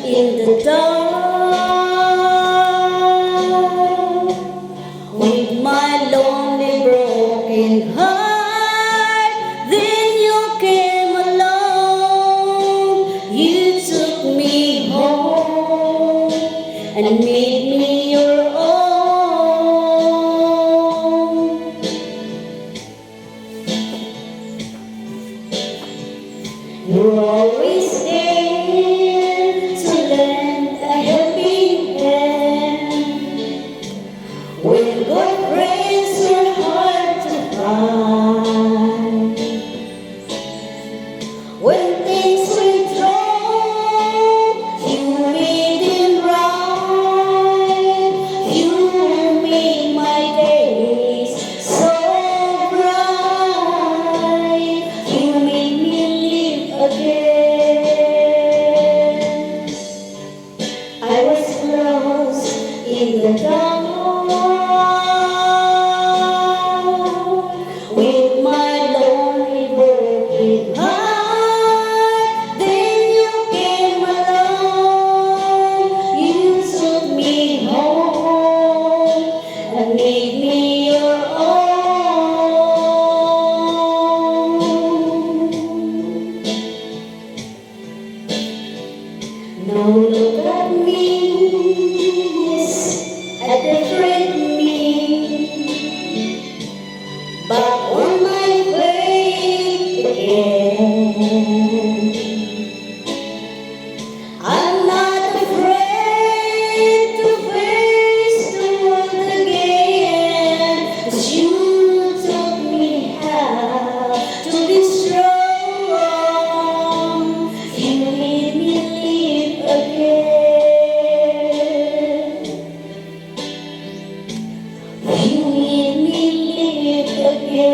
in the dark with my lonely broken heart. Then you came along, you took me home and made me your own. You're always there to lend a helping hand when good friends are hard to find. When things went wrong, you made them right. You made my days so bright. You made me live again. I was lost in the dark with my lonely broken heart. Then you came along, you took me home and made me your own. Now look at me, yes, a different me, but on my way again. I'm not afraid to face the world again, 'cause you taught me how to be strong. You made me live again. You made me live again.